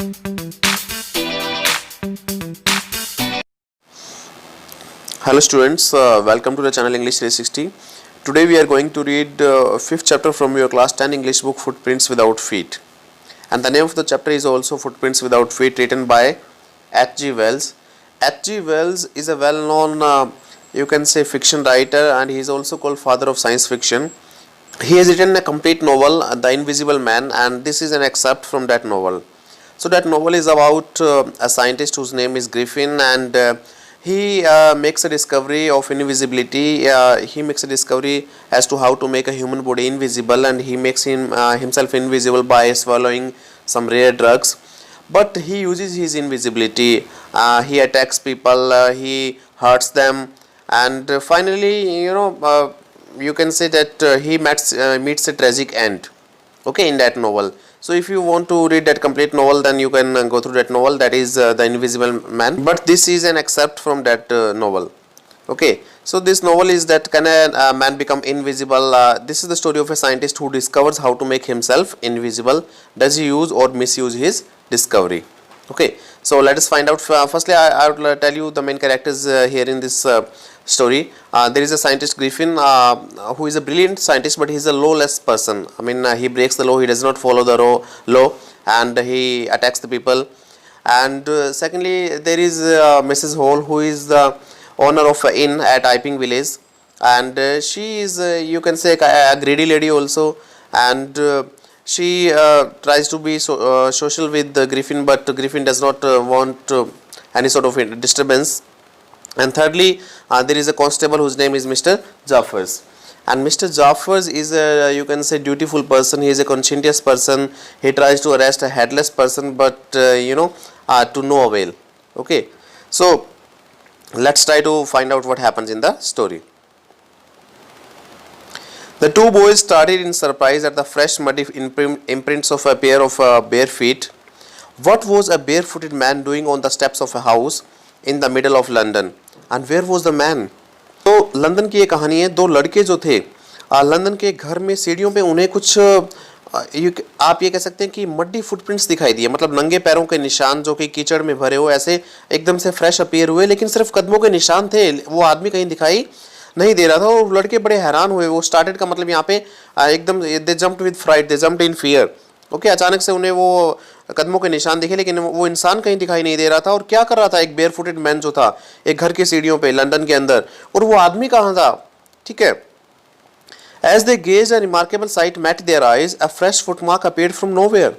Hello students, welcome to the channel English 360. Today we are going to read 5th chapter from your class 10 English book Footprints Without Feet. And the name of the chapter is also Footprints Without Feet, written by H.G. Wells. H.G. Wells is a well-known, you can say, fiction writer, and he is also called father of science fiction. He has written a complete novel, The Invisible Man, and this is an excerpt from that novel. So that novel is about a scientist whose name is Griffin, and he makes a discovery of invisibility. He makes a discovery as to how to make a human body invisible, and he makes himself invisible by swallowing some rare drugs. But he uses his invisibility. He attacks people, he hurts them, and finally, you can say that he meets a tragic end. Okay, in that novel. So if you want to read that complete novel, then you can go through that novel, that is The Invisible Man. But this is an excerpt from that novel. Okay, so this novel is that can a man become invisible? This is the story of a scientist who discovers how to make himself invisible. Does he use or misuse his discovery? Okay, so let us find out. Firstly, I would tell you the main characters here in this story. There is a scientist Griffin who is a brilliant scientist, but he is a lawless person. I mean, he breaks the law, he does not follow the law, and he attacks the people. And secondly, there is Mrs. Hall, who is the owner of an inn at Iping Village, and she is you can say a greedy lady also, and she tries to be social with Griffin, but Griffin does not want any sort of disturbance. And thirdly, there is a constable whose name is Mr. Jaffers, and Mr. Jaffers is a, you can say, dutiful person. He is a conscientious person. He tries to arrest a headless person, but to no avail. Okay, so let's try to find out what happens in the story. The two boys started in surprise at the fresh muddy imprints of a pair of bare feet. What was a barefooted man doing on the steps of a house in the middle of London? And where was the man? तो London की ये कहानी है. दो लड़के जो थे London के घर में सीढ़ियों पे उन्हें कुछ आप ये कह सकते हैं कि मड्डी फुटप्रिंट्स दिखाई दिए, मतलब नंगे पैरों के निशान जो कि कीचड़ में भरे हो, ऐसे एकदम से फ्रेश अपीयर हुए, लेकिन सिर्फ कदमों के निशान थे. वो आदमी कहीं दिखाई नहीं दे रहा था और लड़के बड़े हैरान हुए. वो स्टार्टेड का मतलब यहाँ पे एकदम they jumped with fright, they jumped in fear. Okay, अचानक से उन्हें वो कदमों के निशान दिखे, लेकिन वो इंसान कहीं दिखाई नहीं दे रहा था. और क्या कर रहा था एक बेयरफुटेड मैन जो था एक घर की सीढ़ियों पे लंदन के अंदर, और वो आदमी कहाँ था? ठीक है. As they gazed, a remarkable sight met their eyes. A fresh footmark appeared from nowhere.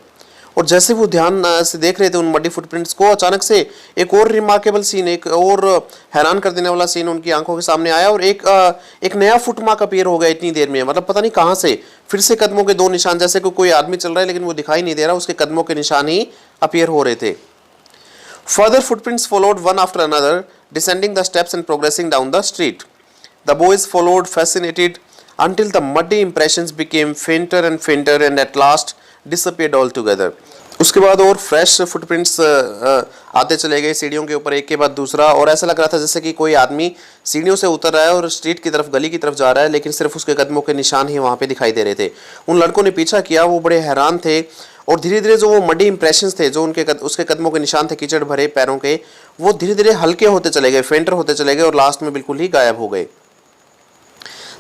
और जैसे वो ध्यान से देख रहे थे उन मड्डी फुटप्रिंट्स को, अचानक से एक और रिमार्केबल सीन, एक और हैरान कर देने वाला सीन उनकी आंखों के सामने आया, और एक नया फुटमार्क अपीयर हो गया इतनी देर में. मतलब पता नहीं कहाँ से फिर से कदमों के दो निशान, जैसे कोई आदमी चल रहा है लेकिन वो दिखाई नहीं दे रहा, उसके कदमों के निशान ही अपीयर हो रहे थे. Further footprints followed one after another, descending the steps and progressing down the street. The boys followed, fascinated, until the muddy impressions became fainter and fainter and at last disappeared altogether. उसके बाद और fresh footprints आते चले गए सीढ़ियों के ऊपर, एक के बाद दूसरा, और ऐसा लग रहा था जैसे कि कोई आदमी सीढ़ियों से उतर रहा है और स्ट्रीट की तरफ, गली की तरफ जा रहा है, लेकिन सिर्फ उसके कदमों के निशान ही वहाँ पे दिखाई दे रहे थे. उन लड़कों ने पीछा किया, वो बड़े हैरान थे, और धीरे धीरे जो वो मडी इंप्रेशंस थे, जो उसके कदमों के निशान थे कीचड़ भरे पैरों के, वो धीरे धीरे हल्के होते चले गए, फेंटर होते चले गए, और लास्ट में बिल्कुल ही गायब हो गए.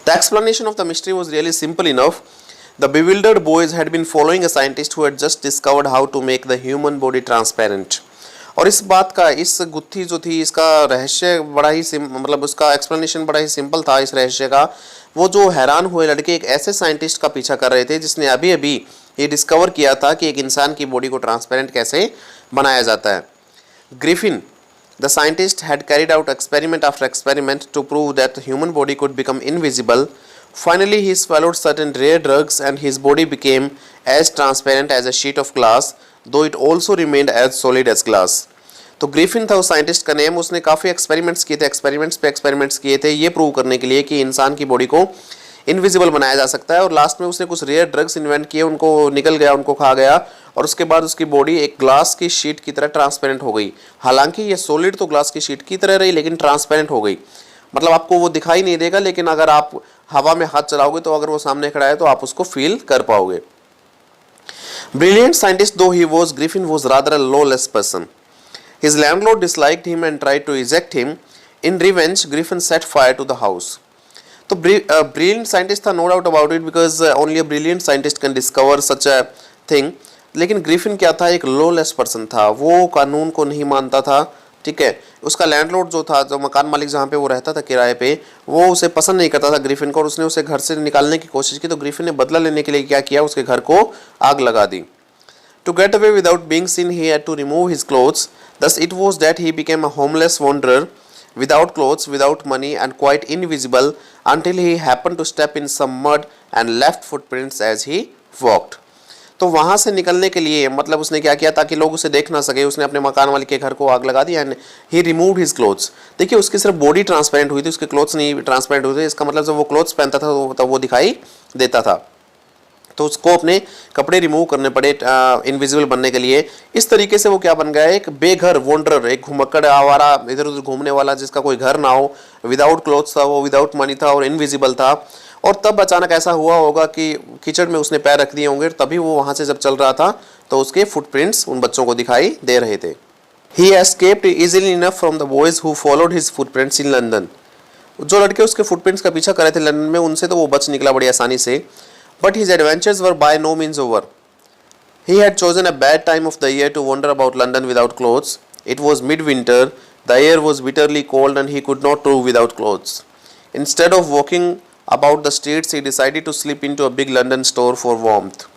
The explanation of the mystery was really simple enough. The bewildered boys had been following a scientist who had just discovered how to make the human body transparent. और इस बात का, इस गुत्थी जो थी, इसका रहस्य बड़ा ही मतलब उसका एक्सप्लेनेशन बड़ा ही सिंपल था. इस रहस्य का वो जो हैरान हुए लड़के एक ऐसे साइंटिस्ट का पीछा कर रहे थे जिसने अभी अभी ये डिस्कवर किया था कि एक इंसान की बॉडी को ट्रांसपेरेंट कैसे बनाया जाता है. Griffin, the scientist, had carried out experiment after experiment to prove that the human body could become invisible. Finally, he swallowed certain rare drugs and his body became as transparent as a sheet of glass, though it also remained as solid as glass. तो Griffin था उस scientist का name. उसने काफ़ी experiments किए थे, experiments पे experiments किए थे ये प्रूव करने के लिए कि इंसान की बॉडी को इनविजिबल बनाया जा सकता है. और लास्ट में उसने कुछ रेयर ड्रग्स इन्वेंट किए, उनको निकल गया, उनको खा गया, और उसके बाद उसकी बॉडी एक ग्लास की शीट की तरह ट्रांसपेरेंट हो गई. हालांकि ये सॉलिड तो ग्लास की शीट की तरह रही, लेकिन ट्रांसपेरेंट हो गई. मतलब आपको वो दिखाई नहीं देगा, लेकिन अगर आप हवा में हाथ चलाओगे तो अगर वो सामने खड़ा है तो आप उसको फील कर पाओगे. Brilliant scientist though he was, Griffin was rather a lawless person. His landlord disliked him and tried to eject him. In revenge, Griffin set fire to the house. तो ब्रिलियंट साइंटिस्ट था, no doubt about it, because only a brilliant scientist can discover such a thing. लेकिन Griffin क्या था, एक lawless person था, वो कानून को नहीं मानता था. ठीक है, उसका लैंडलॉर्ड जो था, जो मकान मालिक जहाँ पे वो रहता था किराए पे, वो उसे पसंद नहीं करता था ग्रिफिन को, और उसने उसे घर से निकालने की कोशिश की. तो ग्रिफिन ने बदला लेने के लिए क्या किया, उसके घर को आग लगा दी. To get away without being seen, he had to remove his clothes. Thus, it was that he became a homeless wanderer, without clothes, without money, and quite invisible until he happened to step in some mud and left footprints as he walked. तो वहाँ से निकलने के लिए मतलब उसने क्या किया, ताकि लोग उसे देख ना सके, उसने अपने मकान वाले के घर को आग लगा दी. And he removed his clothes. देखिए, उसकी सिर्फ बॉडी ट्रांसपेरेंट हुई थी, उसके क्लोथ्स नहीं ट्रांसपेरेंट हुए थे. इसका मतलब जब वो क्लोथ्स पहनता था तब वो दिखाई देता था. तो उसको अपने कपड़े रिमूव करने पड़े इनविजिबल बनने के लिए. इस तरीके से वो क्या बन गया, एक बेघर वॉन्डरर, एक घुमक्कड़ आवारा इधर उधर घूमने वाला, जिसका कोई घर ना हो, विदाउट क्लोथ्स था वो, विदाउट मनी था और इनविजिबल था. और तब अचानक ऐसा हुआ होगा कि कीचड़ में उसने पैर रख दिए होंगे, तभी वो वहाँ से जब चल रहा था तो उसके फुटप्रिंट्स उन बच्चों को दिखाई दे रहे थे. He escaped easily enough from the boys who followed his footprints in London. जो लड़के उसके फुटप्रिंट्स का पीछा कर रहे थे लंदन में, उनसे तो वो बच निकला बड़ी आसानी से. But his adventures were by no means over. He had chosen a bad time of the year to wander about London without clothes. It was midwinter, the air was bitterly cold and he could not do without clothes. Instead of walking about the streets, he decided to slip into a big London store for warmth.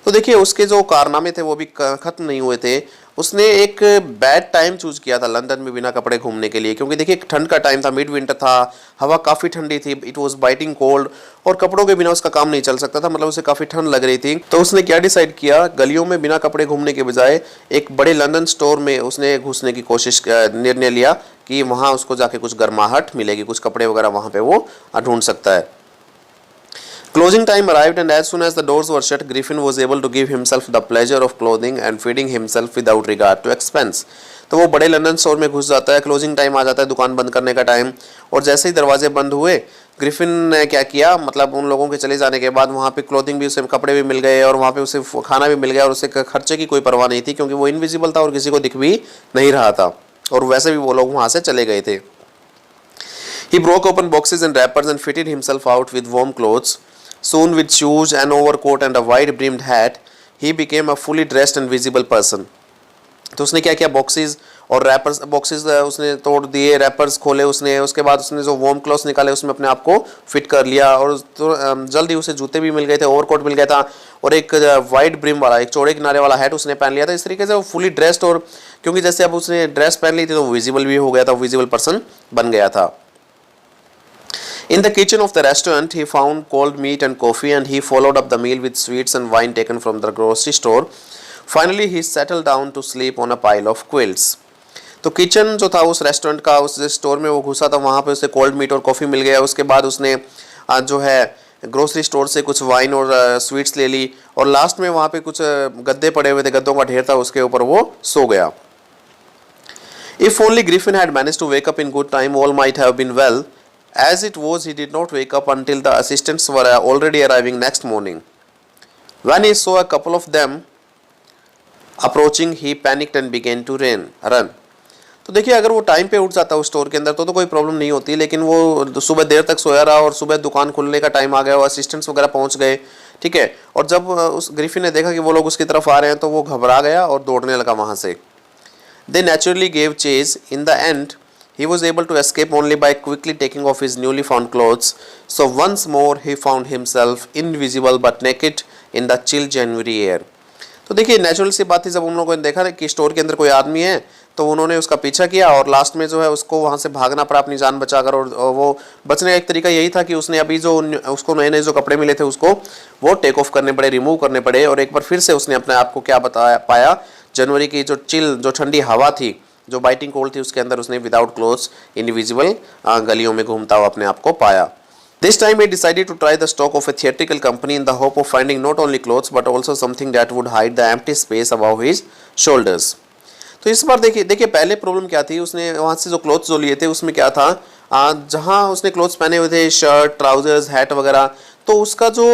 तो देखिए, उसके जो कारनामे थे वो भी ख़त्म नहीं हुए थे. उसने एक बैड टाइम चूज़ किया था लंदन में बिना कपड़े घूमने के लिए, क्योंकि देखिए ठंड का टाइम था, मिड विंटर था, हवा काफ़ी ठंडी थी, इट वाज बाइटिंग कोल्ड, और कपड़ों के बिना उसका काम नहीं चल सकता था, मतलब उसे काफ़ी ठंड लग रही थी. तो उसने क्या डिसाइड किया, गलियों में बिना कपड़े घूमने के बजाय एक बड़े लंदन स्टोर में उसने घुसने की कोशिश निर्णय लिया कि वहाँ उसको जाके कुछ गर्माहट मिलेगी, कुछ कपड़े वगैरह वहाँ पर वो ढूंढ सकता है. Closing time arrived, and as soon as the doors were shut, Griffin was able to give himself the pleasure of clothing and feeding himself without regard to expense. तो वो बड़े लंदन स्टोर में घुस जाता है, क्लोजिंग टाइम आ जाता है, दुकान बंद करने का टाइम, और जैसे ही दरवाजे बंद हुए, ग्रिफिन ने क्या किया, मतलब उन लोगों के चले जाने के बाद वहाँ पे क्लोथिंग भी, उसे कपड़े भी मिल गए और वहाँ पे उसे खाना भी मिल गया, और उसे खर्चे की कोई परवाह नहीं थी, क्योंकि वो इनविजिबल था और किसी को दिख भी नहीं रहा था, और वैसे भी वो लोग वहाँ से चले गए थे. He broke open boxes and wrappers and fitted himself out with warm clothes. Soon, with shoes, an overcoat and a wide-brimmed hat, he became a fully dressed and visible person. तो उसने क्या किया, बॉक्सेस और rappers, boxes उसने तोड़ दिए, rappers खोले उसने, उसके बाद उसने जो वार्म क्लॉथ्स निकाले उसमें अपने आप को फिट कर लिया, और तो जल्दी उसे जूते भी मिल गए थे, ओवरकोट मिल गया था, और एक वाइड ब्रिम वाला, एक चौड़े किनारे वाला हैट उसने पहन लिया था. इस तरीके से वो फुली ड्रेस्ड, और क्योंकि जैसे अब उसने ड्रेस पहन ली थी तो विजिबल भी हो गया था, विजिबल पर्सन बन गया था. In the kitchen of the restaurant, he found cold meat and coffee, and he followed up the meal with sweets and wine taken from the grocery store. Finally, he settled down to sleep on a pile of quilts. तो kitchen जो था उस restaurant का, उस store में वो घुसा था, वहाँ पे उसे कोल्ड मीट और कॉफ़ी मिल गया. उसके बाद उसने जो है ग्रोसरी स्टोर से कुछ वाइन और स्वीट्स ले ली, और लास्ट में वहाँ पे कुछ गद्दे पड़े हुए थे, गद्दों का ढेर था, उसके ऊपर वो सो गया. If only Griffin had managed to wake up in good time, all might have been well. As it was, he did not wake up until the assistants were already arriving next morning. When he saw a couple of them approaching, he panicked and began to run. तो देखिए, अगर वो time पे उठ जाता उस store के अंदर तो कोई प्रॉब्लम नहीं होती, लेकिन वो सुबह देर तक सोया रहा, और सुबह दुकान खुलने का टाइम आ गया, और असिस्टेंट्स वगैरह पहुंच गए. ठीक है, और जब उस ग्रिफिन ने देखा कि वो लोग उसकी तरफ आ रहे हैं तो वो घबरा गया और दौड़ने लगा वहाँ से. They naturally gave chase. In the end, he was able to escape only by quickly taking off his newly found clothes. So once more he found himself invisible but naked in the chill January air. तो देखिए, natural सी बात थी, जब उन लोगों ने देखा कि स्टोर के अंदर कोई आदमी है तो उन्होंने उसका पीछा किया, और लास्ट में जो है उसको वहाँ से भागना पड़ा अपनी जान बचाकर. और वो बचने का एक तरीका यही था कि उसने अभी जो उसको नए नए जो कपड़े मिले थे उसको वो टेक ऑफ करने पड़े, रिमूव करने पड़े, और एक बार फिर से उसने अपने आप को क्या पाया, जनवरी की जो चिल, जो ठंडी हवा थी, जो बाइटिंग कोल्ड थी, उसके अंदर उसने विदाउट क्लोथ्स इनविजिबल गलियों में घूमता हुआ अपने आप को पाया. This time he decided to try the stock of a theatrical company in the hope of finding not only clothes but also something that would hide the empty space above his shoulders. तो इस बार देखिए पहले problem क्या थी, उसने वहाँ से जो क्लोथ्स जो लिए थे उसमें क्या था, जहाँ उसने क्लोथ्स पहने हुए थे, शर्ट, ट्राउजर्स, हैट वगैरह, तो उसका जो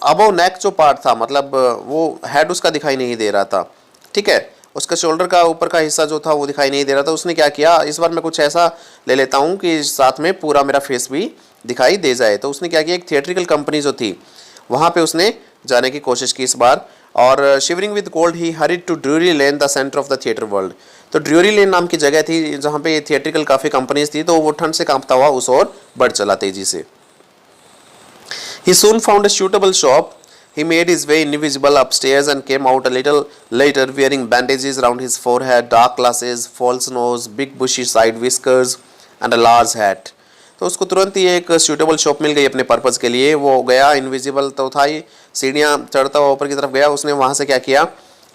अबव नेक जो पार्ट था, मतलब वो हेड उसका दिखाई नहीं दे रहा था, ठीक है, उसका शोल्डर का ऊपर का हिस्सा जो था वो दिखाई नहीं दे रहा था। उसने क्या किया, इस बार मैं कुछ ऐसा ले लेता हूँ कि साथ में पूरा मेरा फेस भी दिखाई दे जाए। तो उसने क्या किया, एक थिएट्रिकल कंपनी जो थी वहाँ पे उसने जाने की कोशिश की इस बार, और shivering with cold he hurried to Drury Lane, the centre of the theatre world. तो ड्यूरी लेन नाम की जगह थी जहाँ पे थिएट्रिकल काफ़ी कंपनीज थी, तो वो ठंड से कांपता हुआ उस ओर बढ़ चला तेजी से। He soon found a suitable shop. He made his way invisible upstairs and came out a little later wearing bandages around his forehead, dark glasses, false nose, big bushy side whiskers and a large hat. तो उसको तुरंत ही एक suitable shop मिल गई अपने purpose के लिए। वो गया, इनविजिबल तो था ही, सीढ़ियाँ चढ़ता हुआ ऊपर की तरफ गया। उसने वहाँ से क्या किया,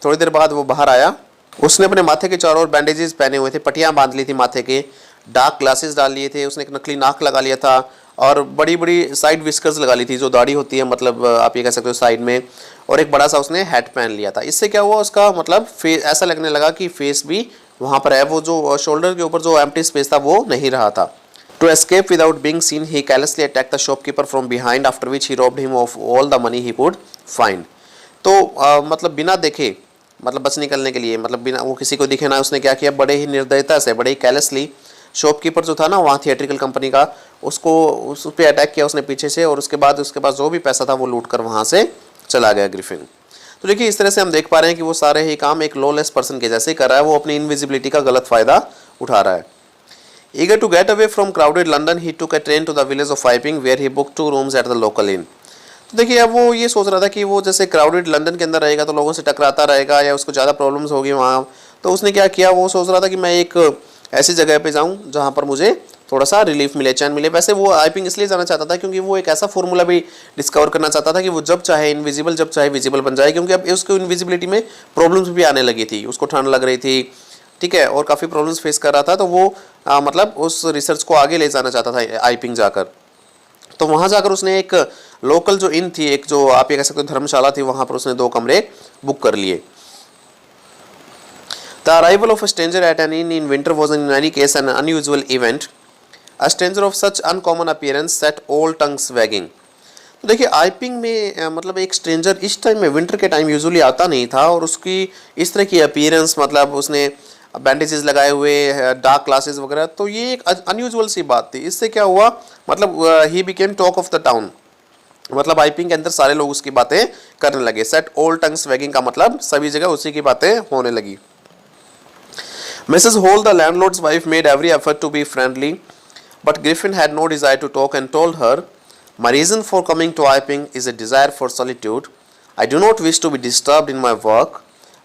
थोड़ी देर बाद वो बाहर आया। उसने अपने माथे के चारों ओर बैंडेजेस पहने हुए थे, पट्टियाँ बांध ली थी माथे के, डार्क ग्लासेस डाल लिए थे, उसने एक नकली नाक लगा लिया था और बड़ी बड़ी साइड विस्कर्स लगा ली थी, जो दाढ़ी होती है, मतलब आप ये कह सकते हो साइड में, और एक बड़ा सा उसने हैट पहन लिया था। इससे क्या हुआ, उसका मतलब फेस ऐसा लगने लगा कि फेस भी वहाँ पर है, वो जो शोल्डर के ऊपर जो एम्प्टी स्पेस था वो नहीं रहा था। To escape without being seen he carelessly attacked the shopkeeper from behind, after which he robbed him of all the money he could find. तो मतलब बिना देखे, मतलब बस निकलने के लिए, मतलब बिना वो किसी को दिखे ना, उसने क्या किया, बड़े ही निर्दयता से, बड़े ही कैलेसली शॉपकीपर जो था ना वहाँ थिएट्रिकल कंपनी का, उसको उस पर अटैक किया उसने पीछे से, और उसके बाद उसके पास जो भी पैसा था वो लूट कर वहाँ से चला गया ग्रिफिन। तो देखिए इस तरह से हम देख पा रहे हैं कि वो सारे ही काम एक लॉलेस पर्सन के जैसे ही कर रहा है, वो अपनी इनविजिबिलिटी का गलत फ़ायदा उठा रहा है। Eager to get away from crowded London, he took a train to the village of Iping, where he booked 2 rooms at the local inn. तो देखिए अब वो ये सोच रहा था कि वो जैसे क्राउडेड लंदन के अंदर रहेगा तो लोगों से टकराता रहेगा या उसको ज़्यादा प्रॉब्लम्स होगी वहाँ। तो उसने क्या किया, वो सोच रहा था कि मैं एक ऐसी जगह पे जाऊँ जहाँ पर मुझे थोड़ा सा रिलीफ मिले, चैन मिले। वैसे वो आइपिंग इसलिए जाना चाहता था क्योंकि वो एक ऐसा फॉर्मूला भी डिस्कवर करना चाहता था कि वो जब चाहे इनविजिबल, जब चाहे विजिबल बन जाए, क्योंकि अब उसको इनविजिबिलिटी में प्रॉब्लम्स भी आने लगी थी, उसको ठंड लग रही थी, ठीक है, और काफ़ी प्रॉब्लम्स फेस कर रहा था। तो वो मतलब उस रिसर्च को आगे ले जाना चाहता था आइपिंग जाकर। तो वहाँ जाकर उसने एक लोकल जो इन थी, एक जो आप ये कह सकते हो धर्मशाला थी, वहाँ पर उसने 2 कमरे बुक कर लिए। The arrival of a stranger at an inn in winter was in any case an unusual event. A stranger of such uncommon appearance set all tongues wagging. तो देखिए आइपिंग में मतलब एक स्ट्रेंजर इस टाइम में, विंटर के टाइम यूजुअली आता नहीं था, और उसकी इस तरह की अपीयरेंस, मतलब उसने बैंडेजेस लगाए हुए, डार्क ग्लासेस वगैरह, तो ये एक अनयूजुअल सी बात थी। इससे क्या हुआ, मतलब he became talk of the town, मतलब आइपिंग के अंदर सारे लोग उसकी बातें करने लगे। सेट ऑल टंग्स वैगिंग का मतलब सभी जगह उसी की बातें होने लगी। Mrs. Hall, the landlord's wife, made every effort to be friendly, but Griffin had no desire to talk and told her, "My reason for coming to Iping is a desire for solitude. I do not wish to be disturbed in my work.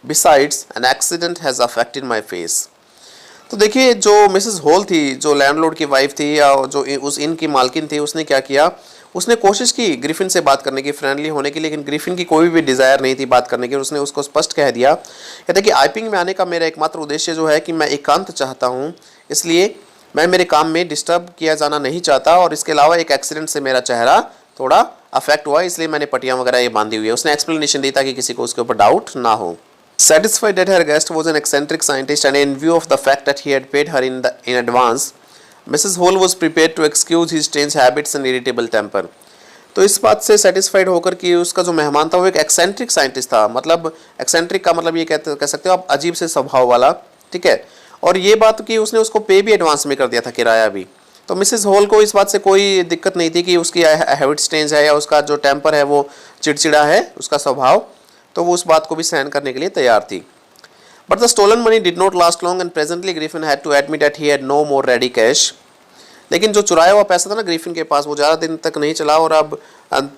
Besides, an accident has affected my face." तो देखिए जो Mrs hall थी, जो landlord की wife थी या जो उस इन की मालकिन थी, उसने क्या किया, उसने कोशिश की ग्रिफिन से बात करने की, फ्रेंडली होने की, लेकिन ग्रिफिन की कोई भी डिज़ायर नहीं थी बात करने की। उसने उसको स्पष्ट कह दिया, कहते कि आइपिंग में आने का मेरा एकमात्र उद्देश्य जो है कि मैं एकांत चाहता हूँ, इसलिए मैं मेरे काम में डिस्टर्ब किया जाना नहीं चाहता, और इसके अलावा एक एक्सीडेंट से मेरा चेहरा थोड़ा अफेक्ट हुआ, इसलिए मैंने पट्टियाँ वगैरह ये बांधी हुई है। उसने एक्सप्लेनेशन दी ताकि किसी को उसके ऊपर डाउट ना हो। Satisfied that her guest was an eccentric scientist and in view of the fact that he had paid her in advance, Mrs. Hall was prepared to excuse his strange habits and irritable temper. तो इस बात से satisfied होकर कि उसका जो मेहमान था वो एक एक्सेंट्रिक साइंटिस्ट था, मतलब एक्सेंट्रिक का मतलब ये कह सकते हो आप अजीब से स्वभाव वाला, ठीक है, और ये बात कि उसने उसको पे भी एडवांस में कर दिया था, किराया भी। तो मिसेस हॉल को इस बात से कोई दिक्कत नहीं थी कि उसकी हैबिट स्ट्रेंज है या उसका जो टेम्पर है वो चिड़चिड़ा है, उसका स्वभाव, तो वो उस बात को भी सहन करने के लिए तैयार थी। But the stolen money did not last long and presently Griffin had to admit that he had no more ready cash. लेकिन जो चुराया हुआ पैसा था ना ग्रिफिन के पास, वो ज़्यादा दिन तक नहीं चला, और अब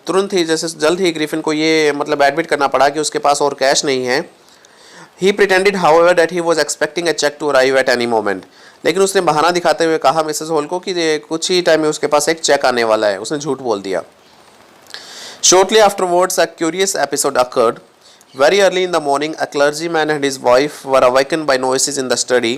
तुरंत ही, जैसे जल्द ही ग्रिफिन को ये मतलब एडमिट करना पड़ा कि उसके पास और कैश नहीं है। He pretended however that he was expecting a cheque to arrive at any moment. लेकिन उसने बहाना दिखाते हुए कहा मिसेस हॉल को कि कुछ ही टाइम में उसके पास एक चेक आने वाला है। उसने झूठ बोल दिया। Shortly afterwards a curious episode occurred. Very early in the morning, a clergyman and his wife were awakened by noises in the study.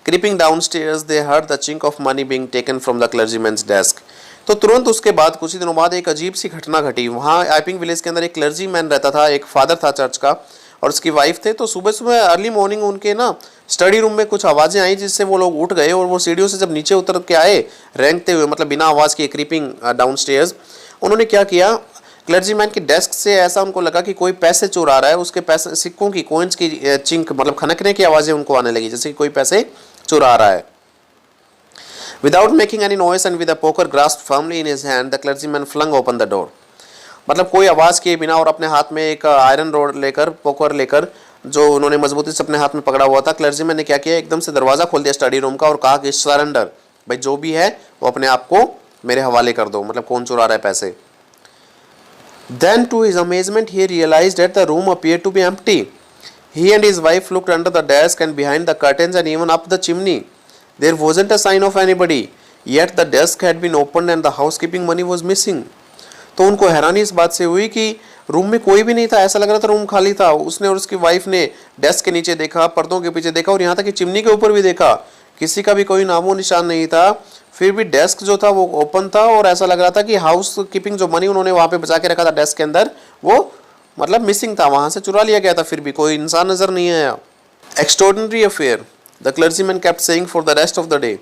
Creeping downstairs, they heard the chink of money being taken from the clergyman's desk. तो तुरंत उसके बाद कुछ ही दिनों बाद एक अजीब सी घटना घटी। वहाँ आइपिंग विलेज के अंदर एक क्लर्जीमैन रहता था, एक फादर था चर्च का, और उसकी वाइफ थे। तो सुबह सुबह अर्ली मॉर्निंग उनके ना स्टडी रूम में कुछ आवाज़ें आई, जिससे वो लोग उठ गए, और वो सीढ़ियों से जब नीचे उतर के आए रेंगते हुए, मतलब बिना आवाज़ के, क्रीपिंग डाउनस्टेयर्स, उन्होंने क्या किया, क्लर्जीमैन की डेस्क से ऐसा उनको लगा कि कोई पैसे चुरा रहा है, उसके पैसे सिक्कों की कॉइन्स की चिंक मतलब खनकने की आवाज़ें उनको आने लगी, जैसे कि कोई पैसे चुरा रहा है। Without making any noise and with a poker grasped firmly in his hand, the clergyman flung open the door. मतलब कोई आवाज़ किए बिना और अपने हाथ में एक आयरन रोड लेकर, पोकर लेकर, जो उन्होंने मजबूती से अपने हाथ में पकड़ा हुआ था, क्लर्जीमैन ने क्या किया, एकदम से दरवाज़ा खोल दिया स्टडी रूम का और कहा कि सरेंडर, भाई जो भी है वो अपने आप को मेरे हवाले कर दो, मतलब कौन चुरा रहा है पैसे। Then to his amazement he realized that the room appeared to be empty. He and his wife looked under the desk and behind the curtains and even up the chimney. There wasn't a sign of anybody. Yet the desk had been opened and the housekeeping money was missing. तो उनको हैरानी इस बात से हुई कि room में कोई भी नहीं था, ऐसा लग रहा था रूम खाली था। उसने और उसकी वाइफ ने डेस्क के नीचे देखा, पर्दों के पीछे देखा और यहाँ तक कि चिमनी के ऊपर भी देखा, किसी का भी कोई नामो निशान नहीं था। फिर भी डेस्क जो था वो ओपन था और ऐसा लग रहा था कि हाउस कीपिंग जो मनी उन्होंने वहाँ पे बचा के रखा था डेस्क के अंदर, वो मतलब मिसिंग था, वहाँ से चुरा लिया गया था। फिर भी कोई इंसान नजर नहीं आया। Extraordinary affair, the clergyman kept saying for the rest of the day.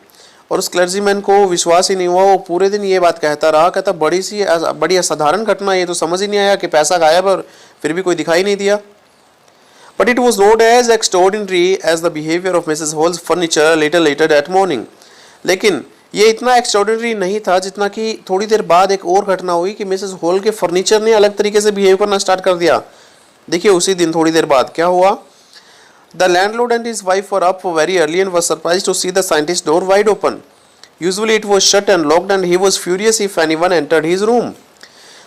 और उस क्लर्जीमैन को विश्वास ही नहीं हुआ, वो पूरे दिन ये बात कहता रहा, कहता बड़ी असाधारण घटना, ये तो समझ ही नहीं आया कि पैसा गायब और फिर भी कोई दिखाई नहीं दिया। But it was not as extraordinary as the behaviour of Mrs Hall's furniture later that morning. लेकिन ये इतना एक्स्ट्रॉर्डिनरी नहीं था जितना कि थोड़ी देर बाद एक और घटना हुई कि मिसेस हॉल के फर्नीचर ने अलग तरीके से बिहेव करना स्टार्ट कर दिया। देखिए उसी दिन थोड़ी देर बाद क्या हुआ। The landlord and his wife were up very early and were surprised to see the scientist's door wide open. Usually it was shut and locked and he was furious if anyone entered his room.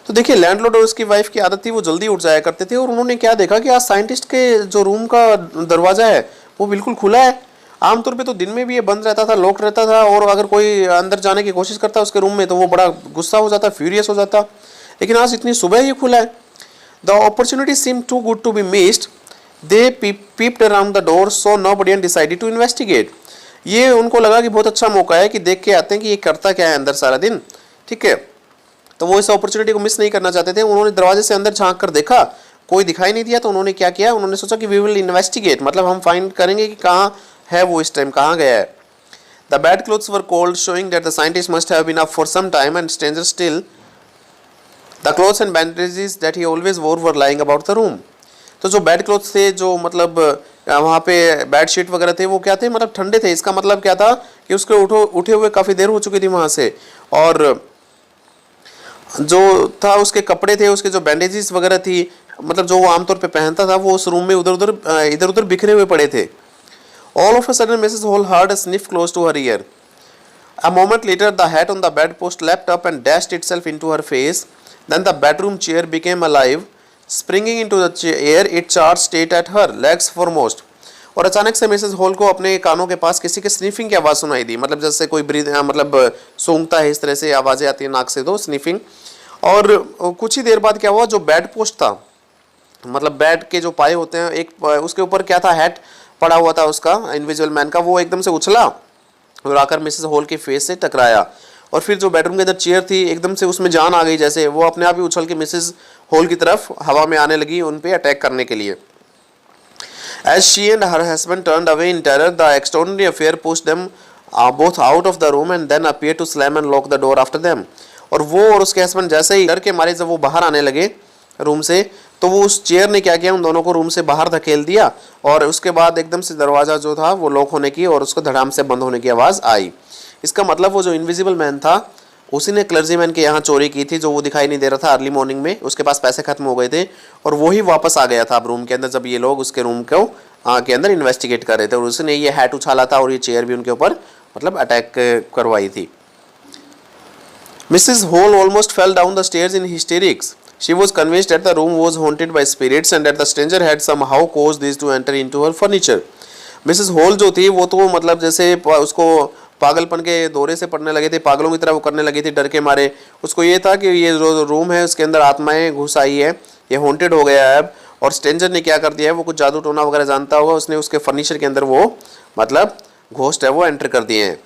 तो देखिए landlord और उसकी wife की आदत थी वो जल्दी उठ जाया करते थे और उन्होंने क्या देखा कि आज साइंटिस्ट के जो रूम का दरवाज़ा है वो बिल्कुल खुला है। आमतौर पे तो दिन में भी ये बंद रहता था, लॉक रहता था और अगर कोई अंदर जाने की कोशिश करता उसके रूम में तो वो बड़ा गुस्सा हो जाता, फ्यूरियस हो जाता। लेकिन आज इतनी सुबह ही खुला है। The opportunity seem too good to be missed. They peeped around the door, saw nobody and decided to investigate. ये उनको लगा कि बहुत अच्छा मौका है कि देख के आते हैं कि ये करता क्या है अंदर सारा दिन, ठीक है। तो वो इस अपॉर्चुनिटी को मिस नहीं करना चाहते थे। उन्होंने दरवाजे से अंदर झांक कर देखा, कोई दिखाई नहीं दिया, तो उन्होंने क्या किया, उन्होंने सोचा कि वी विल इन्वेस्टिगेट, मतलब हम फाइंड करेंगे कि कहाँ है वो, इस टाइम कहाँ गया है। The bed clothes were cold, showing that the scientist must have been up for some time and stranger still the clothes and bandages that he always wore were lying about the room. तो जो bed clothes थे, जो मतलब वहाँ पे bed sheet वगैरह थे, वो क्या थे, मतलब ठंडे थे। इसका मतलब क्या था कि उसके उठे हुए काफ़ी देर हो चुकी थी वहाँ से, और जो था उसके कपड़े थे, उसके जो बैंडेजेस वगैरह थी, मतलब जो वो आमतौर पे पहनता था, वो उस रूम में इधर उधर बिखरे हुए पड़े थे। All of a sudden Mrs Hall heard a sniff close to her ear. A moment later the hat on the bed post leapt up and dashed itself into her face. Then the bedroom chair became alive. Springing into the air, it charged straight at her, legs foremost. और अचानक से Mrs hall को अपने कानों के पास किसी के sniffing की आवाज़ सुनाई दी, मतलब जैसे कोई मतलब सूंघता है, इस तरह से आवाज़ें आती हैं नाक से, तो स्निफिंग। और कुछ ही देर बाद क्या हुआ, जो बेड पोस्ट था, मतलब बेड के जो पाए होते हैं, एक उसके ऊपर क्या था, हैट पड़ा हुआ था उसका, इनविजिबल मैन का, वो एकदम से उछला और आकर मिसेस हॉल के फेस से टकराया। और फिर जो बेडरूम के अंदर चेयर थी, एकदम से उसमें जान आ गई, जैसे वो अपने आप ही उछल के मिसेस हॉल की तरफ हवा में आने लगी, उन पे अटैक करने के लिए। As she and her husband turned away in terror, the extraordinary affair pushed them both out of the room and then appeared to slam and lock the door after them. और वो और उसके husband जैसे ही डर के मारे जब वो बाहर आने लगे रूम से, तो वो उस चेयर ने क्या किया, उन दोनों को रूम से बाहर धकेल दिया और उसके बाद एकदम से दरवाज़ा जो था वो लॉक होने की और उसको धड़ाम से बंद होने की आवाज़ आई। इसका मतलब वो जो इनविजिबल मैन था उसी ने क्लर्जीमैन के यहाँ चोरी की थी, जो वो दिखाई नहीं दे रहा था अर्ली मॉर्निंग में, उसके पास पैसे खत्म हो गए थे और वो ही वापस आ गया था अब रूम के अंदर, जब ये लोग उसके रूम को के अंदर इन्वेस्टिगेट कर रहे थे, और उसने ये हैट उछाला था और ये चेयर भी उनके ऊपर मतलब अटैक करवाई थी। Mrs hall almost fell down the stairs in hysterics. She was convinced that the room was haunted by spirits and that the stranger had somehow caused these to enter into her furniture. Mrs hall जो थी वो तो मतलब जैसे उसको पागलपन के दौरे से पड़ने लगे थे, पागलों की तरह वो करने लगी थी डर के मारे। उसको ये था कि ये जो रूम है उसके अंदर आत्माएं घुस आई है, ये हॉन्टेड हो गया है अब। और स्ट्रेंजर ने क्या कर दिया है, वो कुछ जादू टोना वगैरह जानता होगा, उसने उसके फर्नीचर के अंदर वो मतलब घोस्ट है वो एंटर कर दिए हैं।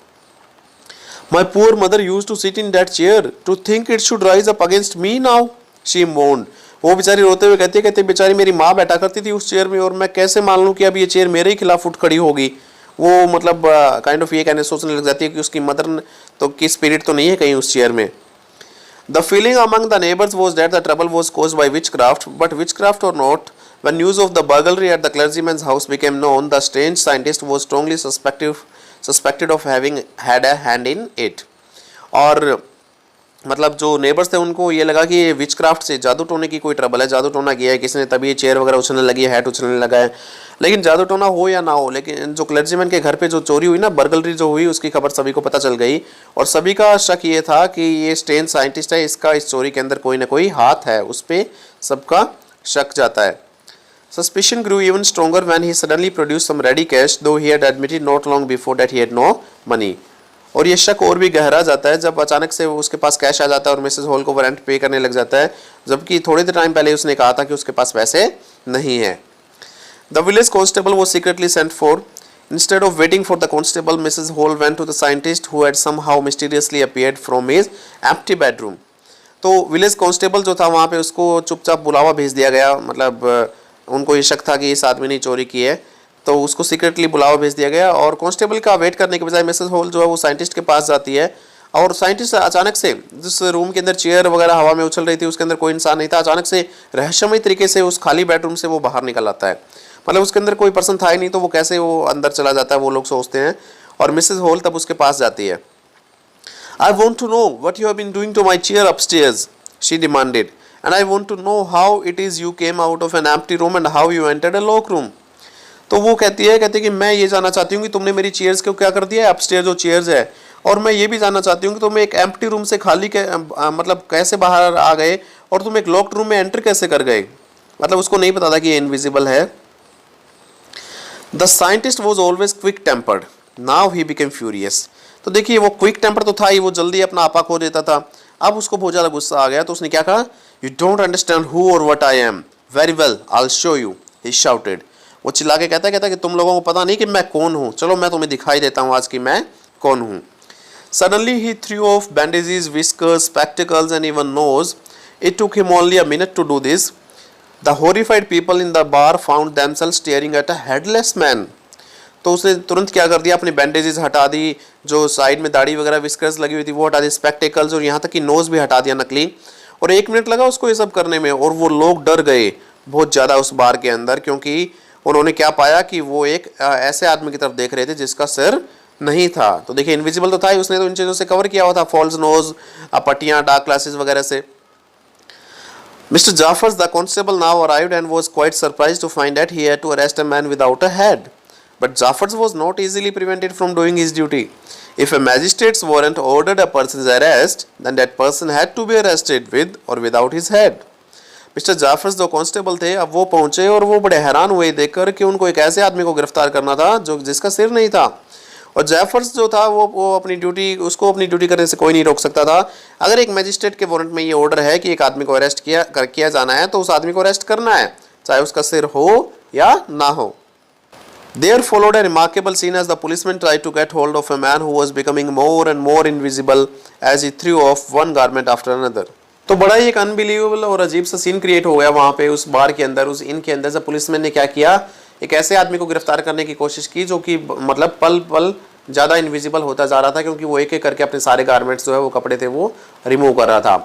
My poor mother used to sit in that chair. To think it should rise up against me now, she moaned. वो बेचारी रोते हुए कहती बेचारी मेरी माँ बैठा करती थी उस चेयर में और मैं कैसे मान लूँ कि अब ये चेयर मेरे ही खिलाफ उठ खड़ी होगी। वो मतलब काइंड ऑफ ये कहने सोचने लग जाती है कि उसकी मदर तो की स्पिरिट तो नहीं है कहीं उस चेयर में। The feeling among the neighbors was that the trouble was caused by witchcraft, but witchcraft or not, when news of the burglary at the clergyman's house became known, the strange scientist was strongly suspected of having had a hand in it. और मतलब जो neighbours थे उनको ये लगा कि ये witchcraft से जादू टोने की कोई ट्रबल है, जादू टोना किया है किसी ने, तभी ये चेयर वगैरह उछलने लगी है, हैट उछलने लगा है। लेकिन जादू टोना हो या ना हो, लेकिन जो क्लर्जीमैन के घर पे जो चोरी हुई ना, बर्गलरी जो हुई, उसकी खबर सभी को पता चल गई और सभी का शक ये था कि ये स्ट्रेंज साइंटिस्ट है, इसका इस चोरी के अंदर कोई ना कोई हाथ है, उस पर सबका शक जाता है। Suspicion grew even stronger when he suddenly produced some ready cash, though he had admitted not long before that he had no money. और ये शक और भी गहरा जाता है जब अचानक से उसके पास कैश आ जाता है और मिसेस हॉल को वारंट पे करने लग जाता है, जबकि थोड़े देर टाइम पहले उसने कहा था कि उसके पास पैसे नहीं है। The village constable was secretly sent for. Instead of waiting for the constable, Mrs. Hall went to the scientist who had somehow mysteriously appeared from his empty bedroom. तो विलेज कांस्टेबल जो था वहाँ पे उसको चुपचाप बुलावा भेज दिया गया, मतलब उनको ये शक था कि इस आदमी ने चोरी की है, तो उसको सीक्रेटली बुलावा भेज दिया गया और कांस्टेबल का वेट करने के बजाय मिसेस हॉल जो है वो साइंटिस्ट के पास जाती है और साइंटिस्ट अचानक से, जिस रूम के अंदर चेयर वगैरह हवा में उछल रही थी उसके अंदर कोई इंसान नहीं था, अचानक से रहस्यमय तरीके से उस खाली बेडरूम से वो बाहर निकल आता है। मतलब उसके अंदर कोई पर्सन था ही नहीं, तो वो कैसे वो अंदर चला जाता है वो लोग सोचते हैं और मिसेस हॉल तब उसके पास जाती है। I want to know what you have been doing to my chair upstairs, she demanded, and I want to know how it is you came out of an empty room and how you entered a locked room. तो वो कहती है कि मैं ये जानना चाहती हूँ कि तुमने मेरी चेयर्स को क्या कर दिया है, अपस्टेयर जो चेयर्स है, और मैं ये भी जानना चाहती हूँ कि तुम एक एम्प्टी रूम से खाली के मतलब कैसे बाहर आ गए और तुम एक लॉक्ड रूम में एंटर कैसे कर गए। मतलब उसको नहीं पता था कि ये इनविजिबल है। The scientist was always quick tempered, now he became furious. तो देखिए वो क्विक टेम्पर तो था ही, वो जल्दी अपना आपा खो देता था, अब उसको बहुत ज़्यादा गुस्सा आ गया, तो उसने क्या कहा, यू डोंट अंडरस्टैंड हु और what I am, very well I will show you, he shouted. वो चिल्ला के कहता है कि तुम लोगों को पता नहीं कि मैं कौन हूँ, चलो मैं तुम्हें दिखाई देता हूँ आज कि मैं कौन हूँ। Suddenly he threw off bandages, whiskers, spectacles and even nose. It took him only a minute to do this. The horrified people in the bar found themselves staring at a headless man. तो उसने तुरंत क्या कर दिया, अपनी bandages हटा दी, जो side में दाढ़ी वगैरह विस्कर्स लगी हुई थी वो हटा दी, स्पेक्टिकल्स और यहाँ तक कि नोज भी हटा दिया नकली। और 1 मिनट लगा उसको ये सब करने में और वो लोग डर गए बहुत ज़्यादा उस बार के अंदर, क्योंकि उन्होंने क्या पाया कि वो एक ऐसे आदमी की तरफ देख रहे थे जिसका सिर नहीं था। तो देखिए इनविजिबल तो था ही, उसने तो इन चीज़ों से कवर किया हुआ था, फॉल्स नोज, पट्टियाँ, डार्क ग्लासेस वगैरह से। Mr. Jaffers, the constable, now arrived and was quite surprised to find that he had to arrest a man without a head. But Jaffers was not easily prevented from doing his duty. If a magistrate's warrant ordered a person's arrest, then that person had to be arrested with or without his head. Mister Jaffers जो constable थे अब वो पहुंचे और वो बड़े हैरान हुए देखकर कि उनको एक ऐसे आदमी को गिरफ्तार करना था जो जिसका सिर नहीं था। और जाफर्स जो था वो अपनी ड्यूटी करने से कोई नहीं रोक सकता था। अगर एक मैजिस्ट्रेट के वारंट में ये ऑर्डर है कि एक आदमी को अरेस्ट किया जाना है तो उस आदमी को अरेस्ट करना है, चाहे उसका सिर हो या ना हो। There followed a remarkable scene as the policeman tried to get hold of a man who was becoming more and more invisible as he threw off one garment after another. तो बड़ा ही एक अनबिलीवेबल और अजीब सा scene create हो गया वहाँ पे उस बार के अंदर, उस इन के अंदर। जब पुलिसमैन ने क्या किया, एक ऐसे आदमी को गिरफ्तार करने की कोशिश की जो कि मतलब पल पल ज़्यादा इनविजिबल होता जा रहा था, क्योंकि वो एक एक करके अपने सारे गारमेंट्स जो है वो कपड़े थे वो रिमूव कर रहा था।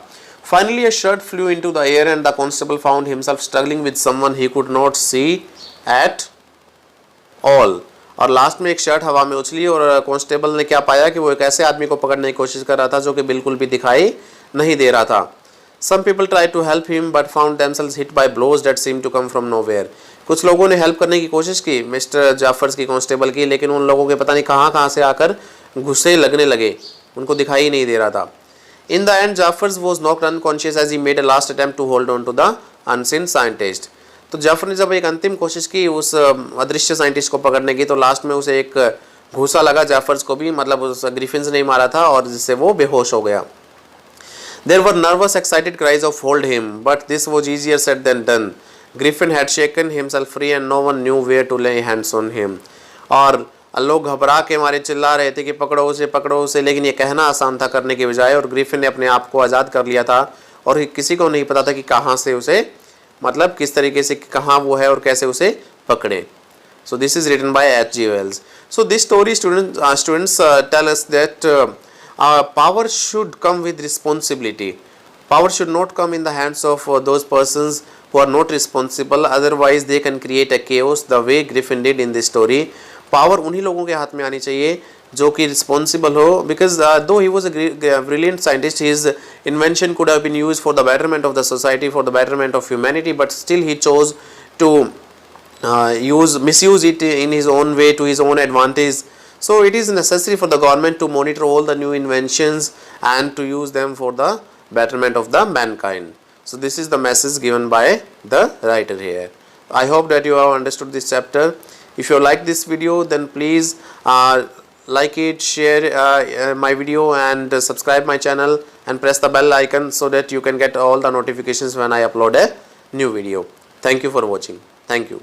Finally a shirt flew into the air and the constable found himself struggling with someone he could not see at all. और लास्ट में एक शर्ट हवा में उछली और कांस्टेबल ने क्या पाया कि वो एक ऐसे आदमी को पकड़ने की कोशिश कर रहा था जो कि बिल्कुल भी दिखाई नहीं दे रहा था। Some people tried to help him but found themselves hit by blows that seemed to come from nowhere. कुछ लोगों ने हेल्प करने की कोशिश की मिस्टर जाफर्स की कांस्टेबल की, लेकिन उन लोगों के पता नहीं कहाँ से आकर घुसे लगने लगे, उनको दिखाई नहीं दे रहा था। In the end, Jaffers was knocked unconscious as he made a last attempt to hold on to the unseen scientist. तो जाफर ने जब एक अंतिम कोशिश की उस अदृश्य साइंटिस्ट को पकड़ने की, तो लास्ट में उसे एक घूसा लगा जाफर्स को भी, मतलब उस ग्रिफिन ने मारा था और जिससे वो बेहोश हो गया। There were nervous, excited cries of "Hold him!" But this was easier said than done. Griffin had shaken himself free, and no one knew where to lay hands on him. और लोग घबरा के मारे चिल्ला रहे थे कि पकड़ो उसे, लेकिन ये कहना आसान था करने के बजाय। और ग्रिफिन ने अपने आप को आज़ाद कर लिया था और किसी को नहीं पता था कि कहाँ से उसे, मतलब किस तरीके से कहाँ वो है और कैसे उसे पकड़े। So this is written by H.G. Wells. So this story students tell us that power should come with responsibility. Power should not come in the hands of those persons who are not responsible, otherwise they can create a chaos the way Griffin did in this story. Power उन्हीं लोगों के हाथ में आनी चाहिए जो कि responsible हो, because though he was a brilliant scientist, his invention could have been used for the betterment of the society, for the betterment of humanity, but still he chose to misuse it in his own way to his own advantage. So it is necessary for the government to monitor all the new inventions and to use them for the betterment of the mankind. So this is the message given by the writer here. I hope that you have understood this chapter. If you like this video, then please like it, share my video, and subscribe my channel and press the bell icon so that you can get all the notifications when I upload a new video. Thank you for watching. Thank you.